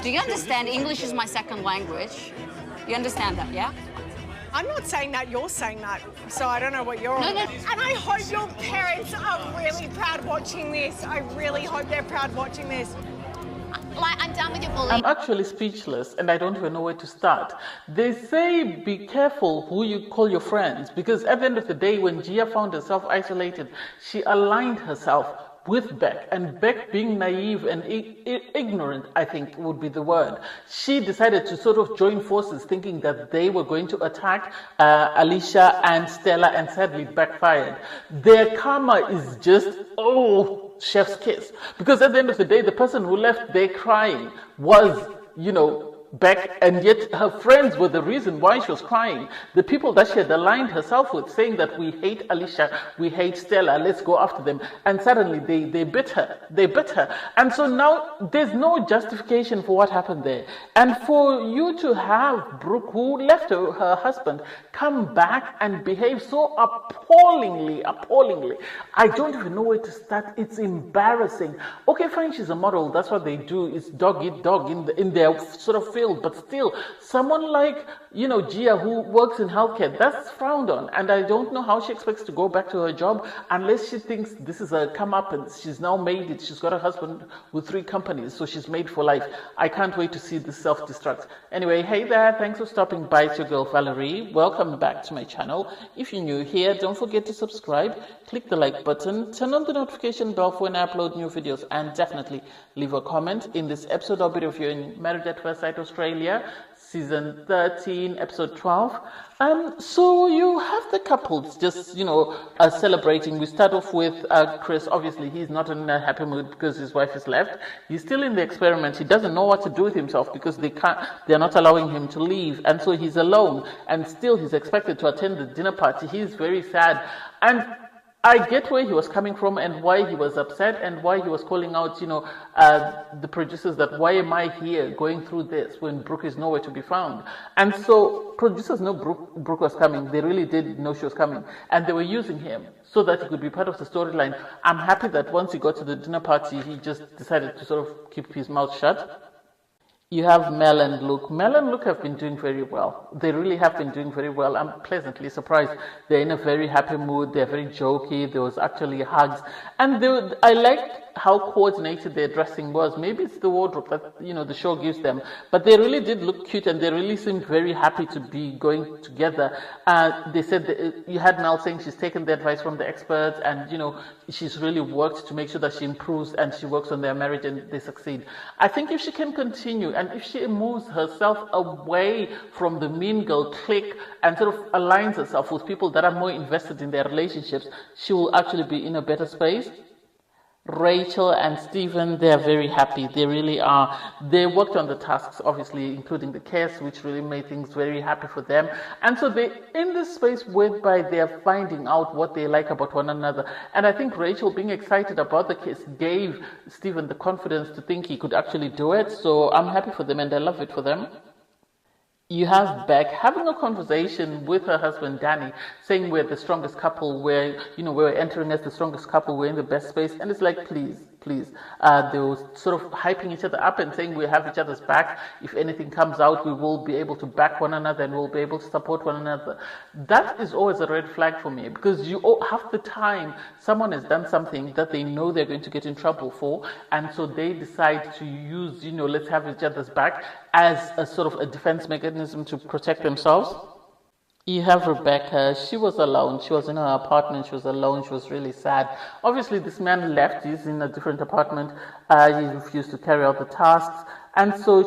Do you understand English is my second language? You understand that, yeah? I'm not saying that, you're saying that, so I don't know what you're on. No. And I hope your parents are really proud watching this. I really hope they're proud watching this. Like, I'm done with your bullying. I'm actually speechless and I don't even know where to start. They say be careful who you call your friends, because at the end of the day, when Gia found herself isolated, she aligned herself with Beck, and Beck, being naive and ignorant, I think would be the word, she decided to sort of join forces thinking that they were going to attack Alicia and Stella, and sadly backfired. Their karma is just, chef's kiss. Because at the end of the day, the person who left there crying was, Beck, and yet her friends were the reason why she was crying. The people that she had aligned herself with, saying that we hate Alicia, we hate Stella, let's go after them. And suddenly they bit her. They bit her. And so now there's no justification for what happened there. And for you to have Brooke, who left her husband, come back and behave so appallingly, I don't even know where to start. It's embarrassing. Okay, fine, she's a model. That's what they do. It's dog eat dog in their sort of field. But still, someone like, Gia, who works in healthcare, that's frowned on. And I don't know how she expects to go back to her job unless she thinks this is a come up and she's now made it. She's got a husband with 3 companies, so she's made for life. I can't wait to see this self-destruct. Anyway, hey there, thanks for stopping by. It's your girl Valerie. Welcome back to my channel. If you're new here, don't forget to subscribe, click the like button, turn on the notification bell for when I upload new videos, and definitely leave a comment. In this episode, I'll be reviewing Married at First Sight Australia, Season 13, Episode 12. So you have the couples just, celebrating. We start off with Chris. Obviously, he's not in a happy mood because his wife is left. He's still in the experiment. He doesn't know what to do with himself because they're not allowing him to leave. And so he's alone. And still he's expected to attend the dinner party. He's very sad. And I get where he was coming from and why he was upset and why he was calling out, the producers that why am I here going through this when Brooke is nowhere to be found? And so producers know Brooke was coming. They really did know she was coming. And they were using him so that he could be part of the storyline. I'm happy that once he got to the dinner party, he just decided to sort of keep his mouth shut. You have Mel and Luke. Mel and Luke have been doing very well. They really have been doing very well. I'm pleasantly surprised. They're in a very happy mood. They're very jokey. There was actually hugs. And I liked how coordinated their dressing was. Maybe it's the wardrobe that, the show gives them. But they really did look cute and they really seemed very happy to be going together. They said that, you had Mel saying she's taken the advice from the experts and, she's really worked to make sure that she improves and she works on their marriage and they succeed. I think if she can continue and if she moves herself away from the mean girl clique and sort of aligns herself with people that are more invested in their relationships, she will actually be in a better space. Rachel and Stephen, they're very happy. They really are. They worked on the tasks, obviously, including the case, which really made things very happy for them. And so they're in this space whereby they're finding out what they like about one another. And I think Rachel being excited about the case gave Stephen the confidence to think he could actually do it. So I'm happy for them and I love it for them. You have Beck having a conversation with her husband, Danny, saying we're the strongest couple, we're entering as the strongest couple, we're in the best space. And it's like, please. They were sort of hyping each other up and saying we have each other's back. If anything comes out, we will be able to back one another and we'll be able to support one another. That is always a red flag for me because half the time someone has done something that they know they're going to get in trouble for. And so they decide to use, let's have each other's back as a sort of a defense mechanism to protect themselves. You have Rebecca. She was alone. She was in her apartment. She was alone. She was really sad. Obviously, this man left. He's in a different apartment. He refused to carry out the tasks. And so,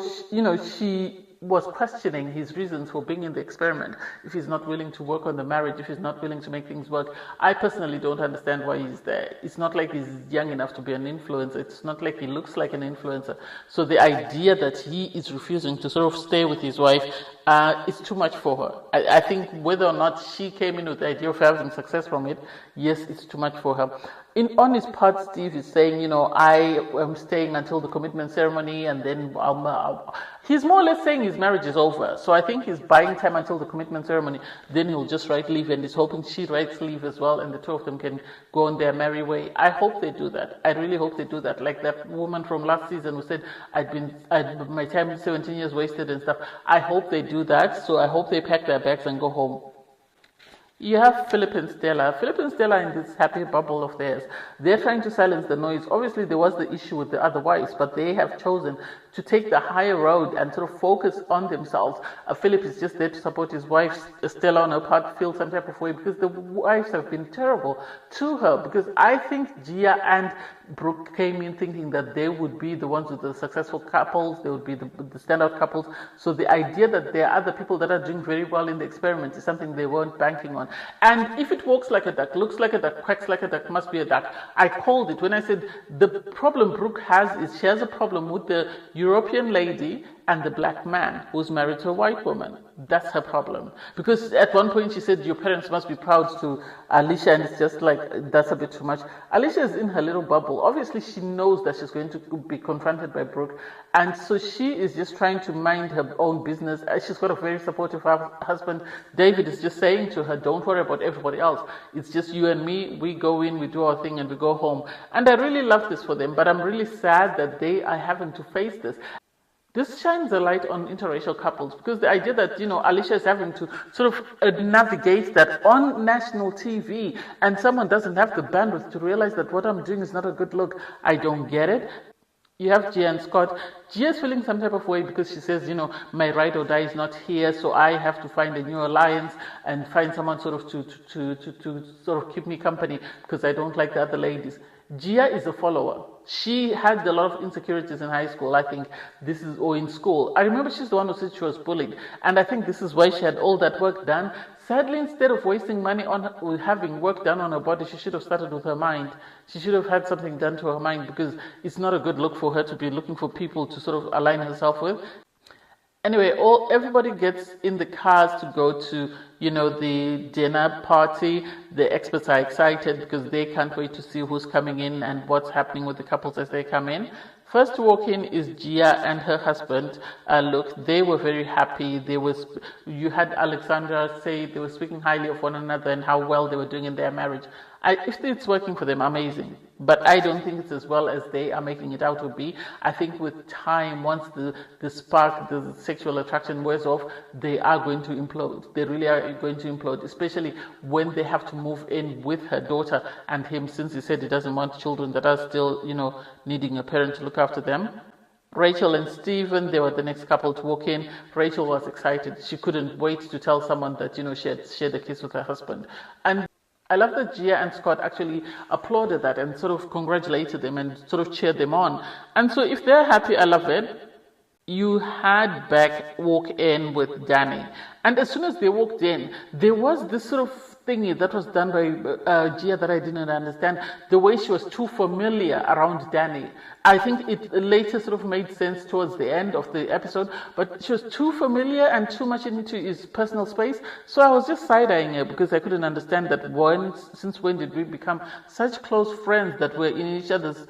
she was questioning his reasons for being in the experiment. If he's not willing to work on the marriage, if he's not willing to make things work, I personally don't understand why he's there. It's not like he's young enough to be an influencer. It's not like he looks like an influencer. So the idea that he is refusing to sort of stay with his wife is too much for her. I think whether or not she came in with the idea of having success from it, yes, it's too much for her. on his part, Steve is saying, I am staying until the commitment ceremony, and then he's more or less saying his marriage is over. So I think he's buying time until the commitment ceremony. Then he'll just write leave, and he's hoping she writes leave as well, and the two of them can go on their merry way. I hope they do that. I really hope they do that. Like that woman from last season who said, my time 17 years wasted and stuff. I hope they do that. So I hope they pack their bags and go home. You have Philip and Stella. Philip and Stella in this happy bubble of theirs. They're trying to silence the noise. Obviously, there was the issue with the other wives, but they have chosen to take the higher road and sort of focus on themselves. Philip is just there to support his wife. Stella, on her part, feels some type of way because the wives have been terrible to her. Because I think Gia and Brooke came in thinking that they would be the ones with the successful couples, they would be the standout couples. So the idea that there are other people that are doing very well in the experiment is something they weren't banking on. And if it walks like a duck, looks like a duck, quacks like a duck, must be a duck. I called it when I said the problem Brooke has is she has a problem with the European lady and the black man who's married to a white woman. That's her problem. Because at one point she said, your parents must be proud to Alicia, and it's just like, that's a bit too much. Alicia is in her little bubble. Obviously, she knows that she's going to be confronted by Brooke, and so she is just trying to mind her own business. She's got a very supportive husband. David is just saying to her, don't worry about everybody else. It's just you and me. We go in, we do our thing, and we go home. And I really love this for them, but I'm really sad that they are having to face this. This shines a light on interracial couples, because the idea that, Alicia is having to sort of navigate that on national TV, and someone doesn't have the bandwidth to realize that what I'm doing is not a good look. I don't get it. You have Gia and Scott. Gia's feeling some type of way because she says, my ride or die is not here, so I have to find a new alliance and find someone sort of to sort of keep me company because I don't like the other ladies. Gia is a follower. She had a lot of insecurities in high school, I think or in school. I remember she's the one who said she was bullied. And I think this is why she had all that work done. Sadly, instead of wasting money on having work done on her body, she should have started with her mind. She should have had something done to her mind, because it's not a good look for her to be looking for people to sort of align herself with. Anyway, everybody gets in the cars to go to, the dinner party. The experts are excited because they can't wait to see who's coming in and what's happening with the couples as they come in. First to walk in is Gia and her husband, Luke. They were very happy. You had Alexandra say they were speaking highly of one another and how well they were doing in their marriage. If it's working for them, amazing. But I don't think it's as well as they are making it out to be. I think with time, once the spark, the sexual attraction wears off, they are going to implode. They really are going to implode, especially when they have to move in with her daughter and him, since he said he doesn't want children that are still, needing a parent to look after them. Rachel and Stephen, they were the next couple to walk in. Rachel was excited. She couldn't wait to tell someone that, she had shared a kiss with her husband. And I love that Gia and Scott actually applauded that and sort of congratulated them and sort of cheered them on. And so if they're happy, I love it. You had Beck walk in with Danny. And as soon as they walked in, there was this sort of thingy that was done by Gia that I didn't understand. The way she was too familiar around Danny. I think it later sort of made sense towards the end of the episode, but she was too familiar and too much into his personal space. So I was just side-eyeing her because I couldn't understand that since when did we become such close friends that we're in each other's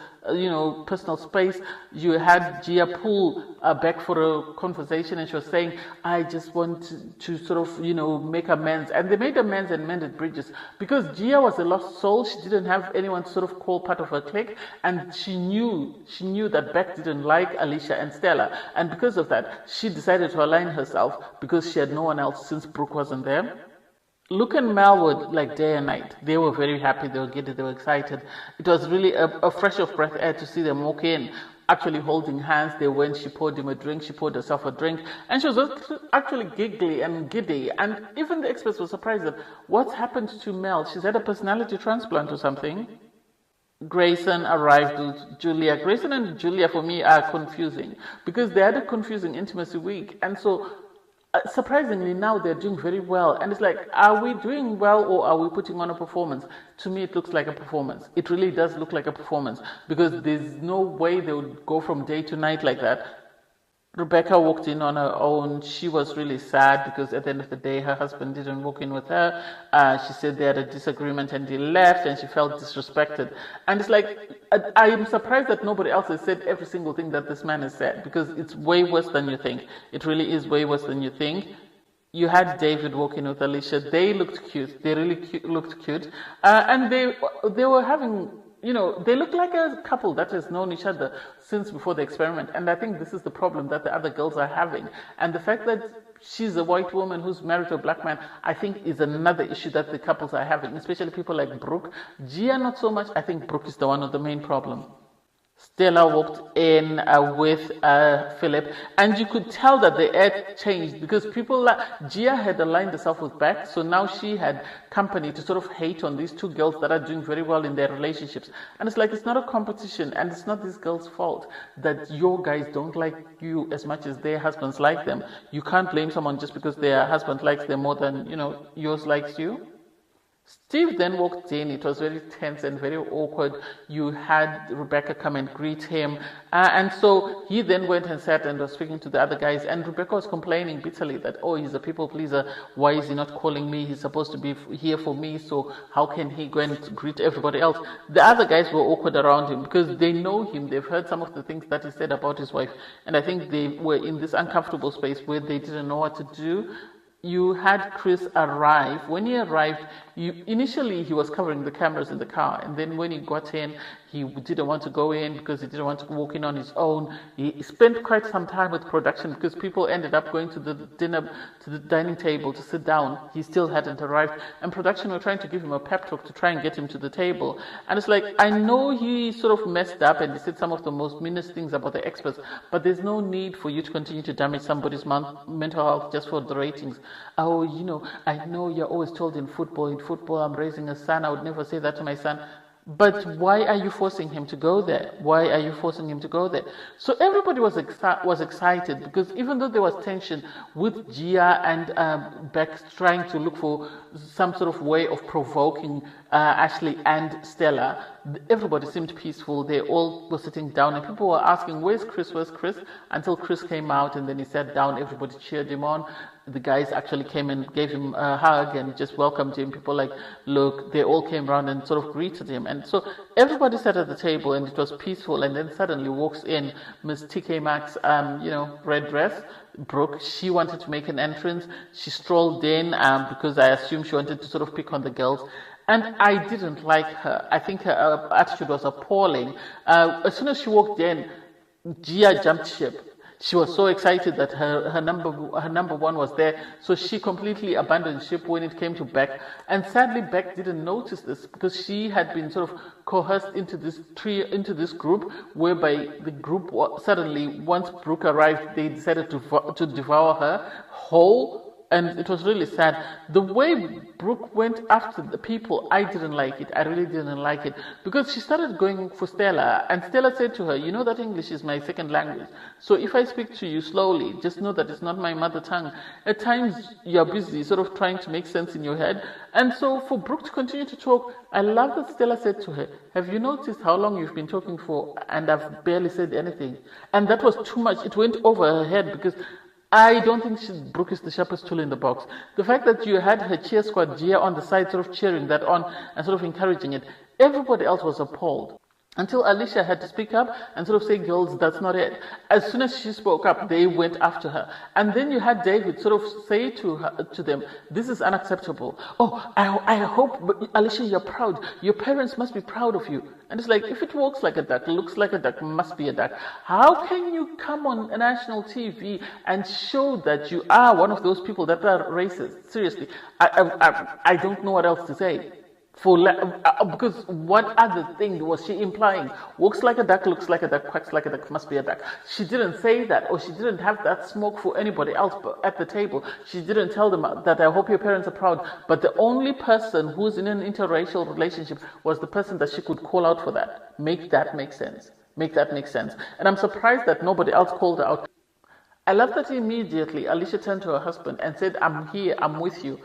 personal space. You had Gia pull Beck for a conversation, and she was saying, I just want to sort of, make amends. And they made amends and mended bridges because Gia was a lost soul. She didn't have anyone to sort of call part of her clique, and she knew that Beck didn't like Alicia and Stella. And because of that, she decided to align herself because she had no one else since Brooke wasn't there. Luke and Mel were like day and night. They were very happy, they were giddy, they were excited. It was really a fresh of breath air to see them walk in, actually holding hands. They went, she poured him a drink, she poured herself a drink, and she was actually giggly and giddy. And even the experts were surprised that what's happened to Mel? She's had a personality transplant or something. Grayson arrived with Julia. Grayson and Julia for me are confusing because they had a confusing intimacy week, and so surprisingly now they're doing very well. And it's like, are we doing well or are we putting on a performance? To me it looks like a performance. It really does look like a performance because there's no way they would go from day to night like that. Rebecca walked in on her own. She was really sad because at the end of the day, her husband didn't walk in with her. She said they had a disagreement and he left and she felt disrespected. And it's like, I am surprised that nobody else has said every single thing that this man has said, because it's way worse than you think. It really is way worse than you think. You had David walking with Alicia. They looked cute. They really looked cute. And they were having, they look like a couple that has known each other since before the experiment. And I think this is the problem that the other girls are having. And the fact that she's a white woman who's married to a black man, I think is another issue that the couples are having, especially people like Brooke. Gia, not so much. I think Brooke is the one of the main problem. Stella walked in with Philip, and you could tell that the air changed because Gia had aligned herself with Beck, so now she had company to sort of hate on these two girls that are doing very well in their relationships. And it's like, it's not a competition, and it's not these girls' fault that your guys don't like you as much as their husbands like them. You can't blame someone just because their husband likes them more than, yours likes you. Steve then walked in. It was very tense and very awkward. You had Rebecca come and greet him. And so he then went and sat and was speaking to the other guys. And Rebecca was complaining bitterly that, he's a people pleaser. Why is he not calling me? He's supposed to be here for me. So how can he go and greet everybody else? The other guys were awkward around him because they know him. They've heard some of the things that he said about his wife. And I think they were in this uncomfortable space where they didn't know what to do. You had Chris arrive. When he arrived, initially he was covering the cameras in the car, and then when he got in, he didn't want to go in because he didn't want to walk in on his own. He spent quite some time with production because people ended up going to the dining table to sit down. He still hadn't arrived, and production were trying to give him a pep talk to try and get him to the table. And it's like, I know he sort of messed up and he said some of the most meanest things about the experts, but there's no need for you to continue to damage somebody's mental health just for the ratings. I know you're always told in football, I'm raising a son, I would never say that to my son. But why are you forcing him to go there? Why are you forcing him to go there? So everybody was excited because even though there was tension with Gia and Beck trying to look for some sort of way of provoking Ashley and Stella, everybody seemed peaceful. They all were sitting down and people were asking, where's Chris? Until Chris came out and then he sat down, everybody cheered him on. The guys actually came and gave him a hug and just welcomed him. People like Luke, they all came around and sort of greeted him. And so everybody sat at the table and it was peaceful. And then suddenly walks in Miss TK Maxx, red dress, Brooke. She wanted to make an entrance. She strolled in because I assume she wanted to sort of pick on the girls. And I didn't like her. I think her attitude was appalling. As soon as she walked in, Gia jumped ship. She was so excited that her number one was there, so she completely abandoned ship when it came to Beck. And sadly, Beck didn't notice this because she had been sort of coerced into this group, whereby the group suddenly, once Brooke arrived, they decided to devour her whole. And it was really sad. The way Brooke went after the people, I didn't like it. I really didn't like it. Because she started going for Stella. And Stella said to her, you know that English is my second language. So if I speak to you slowly, just know that it's not my mother tongue. At times, you're busy sort of trying to make sense in your head. And so for Brooke to continue to talk, I love that Stella said to her, have you noticed how long you've been talking for? And I've barely said anything. And that was too much. It went over her head because I don't think Brooke is the sharpest tool in the box. The fact that you had her cheer squad, Gia, on the side sort of cheering that on and sort of encouraging it, everybody else was appalled. Until Alicia had to speak up and sort of say, girls, that's not it. As soon as she spoke up, they went after her. And then you had David sort of say to them, this is unacceptable. Oh, I hope, Alicia, you're proud. Your parents must be proud of you. And it's like, if it walks like a duck, looks like a duck, must be a duck. How can you come on national TV and show that you are one of those people that are racist? Seriously, I don't know what else to say. Because what other thing was she implying? Walks like a duck, looks like a duck, quacks like a duck, must be a duck. She didn't say that, or she didn't have that smoke for anybody else at the table. She didn't tell them that I hope your parents are proud. But the only person who's in an interracial relationship was the person that she could call out for that. Make that make sense. Make that make sense. And I'm surprised that nobody else called her out. I love that immediately Alicia turned to her husband and said, I'm here, I'm with you.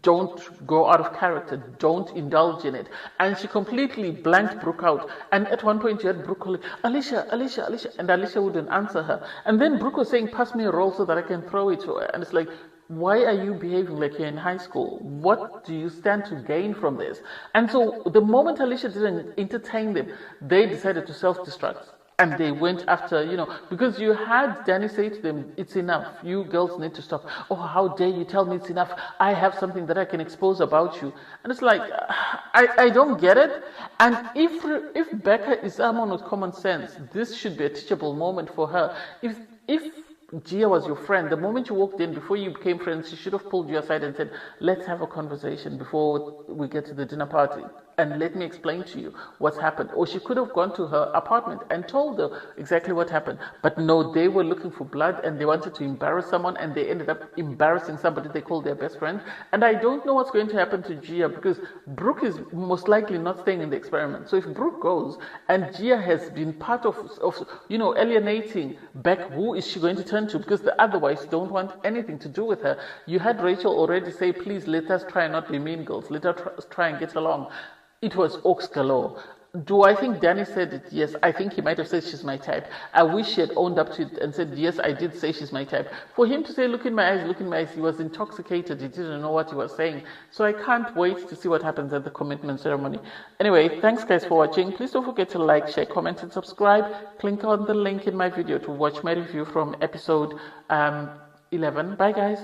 Don't go out of character. Don't indulge in it. And she completely blanked Brooke out. And at one point, you had Brooke calling, Alicia, Alicia, Alicia. And Alicia wouldn't answer her. And then Brooke was saying, pass me a roll so that I can throw it to her. And it's like, why are you behaving like you're in high school? What do you stand to gain from this? And so the moment Alicia didn't entertain them, they decided to self-destruct. And they went after, because you had Danny say to them, it's enough. You girls need to stop. Oh, how dare you tell me it's enough? I have something that I can expose about you. And it's like, I don't get it. And if Becca is someone with common sense, this should be a teachable moment for her. If Gia was your friend, the moment you walked in, before you became friends, she should have pulled you aside and said, let's have a conversation before we get to the dinner party. And let me explain to you what's happened. Or she could have gone to her apartment and told her exactly what happened. But no, they were looking for blood and they wanted to embarrass someone and they ended up embarrassing somebody they called their best friend. And I don't know what's going to happen to Gia because Brooke is most likely not staying in the experiment. So if Brooke goes and Gia has been part of alienating Beck, who is she going to turn to? Because the otherwise don't want anything to do with her. You had Rachel already say, please let us try not be mean girls. Let us try and get along. It was oaks galore. Do I think Danny said it? Yes. I think he might have said she's my type. I wish he had owned up to it and said, yes, I did say she's my type. For him to say, look in my eyes, look in my eyes, he was intoxicated. He didn't know what he was saying. So I can't wait to see what happens at the commitment ceremony. Anyway, thanks guys for watching. Please don't forget to like, share, comment, and subscribe. Click on the link in my video to watch my review from episode 11. Bye guys.